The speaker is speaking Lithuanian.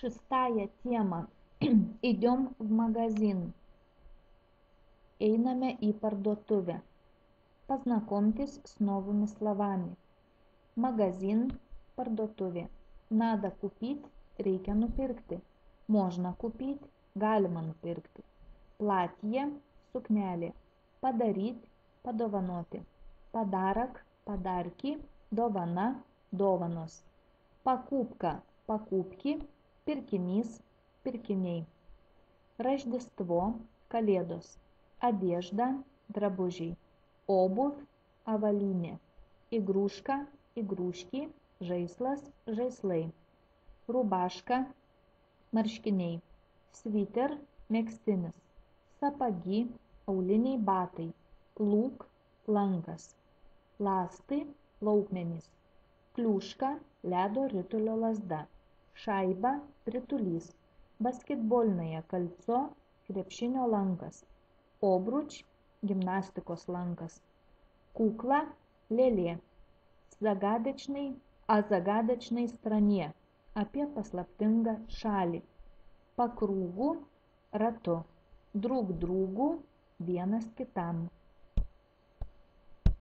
Шестая тема. Идем в магазин. Einame į parduotuvę. Познакомьтесь с новыми словами. Магазин – parduotuvė. Надо купить – reikia nupirkti. Можно купить – galima nupirkti. Платье – suknelė. Подарить – padovanoti. Подарок – подарки. Dovana – dovanos. Покупка – покупки. Pirkinys – pirkiniai. Рождество – kalėdos. Одежда – drabužiai. Обувь – avalynė. Игрушка – игрушки. Žaislas – žaislai. Рубашка – marškiniai. Sviter – megztinis. Sapagi – auliniai batai. Plūk – lankas. Lastai – laukmenys. Kliuška – ledo ritulio lazda. Šaiba – ritulys. Basketbolinėje kalco – krepšinio lankas. Obruč – gimnastikos lankas. Kukla – lėlė. О загадочной стране – apie paslaptingą šalį. По кругу – ratu. Друг другу – vienas kitam.